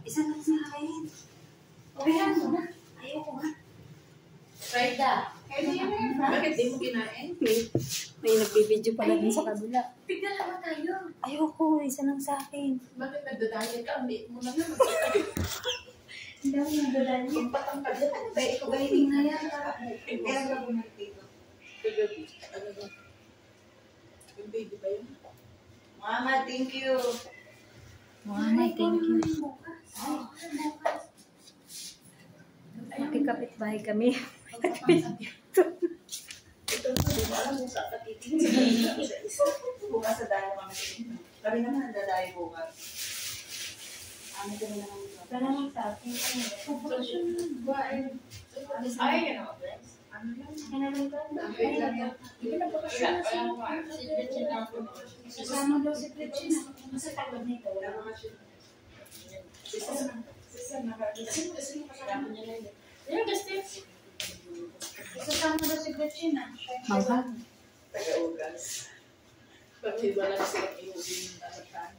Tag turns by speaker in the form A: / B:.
A: Isa lang sa akin.
B: Okay lang muna. Ayoko nga. Frida. Bakit di mo kinain?
A: May nagbibideo pala din sa kabila.
B: Tignan naman tayo.
A: Ayoko, isa lang sa akin.
B: Bakit nagdadali ka? Hindi mo na naman.
A: Hindi ako nagdadali.
B: Patang ka dyan.
A: Ano ba? Ikaw ba hindi na yan?
B: Kaya lang mo dito. Kagabi. Ano ba? Yung baby ba yun?
C: Mama, thank you.
A: Mama, thank you. Makikapit bahay kami.
C: Ito na, di ba alam mo sa patitin sa isa. Bukas sa dahil kami. Kami naman ang dadayo bukas. Ano ko naman ito?
A: Wala naman sa akin.
B: Ay, ka na friends. Ano lang?
A: Kasama daw si Pritchina. Masa tagod nito. Wala naman siya. Kasama daw si Pritchina. Mahal.
C: Taga-ugas.
B: Bakit wala na silang iuwi ng alasan?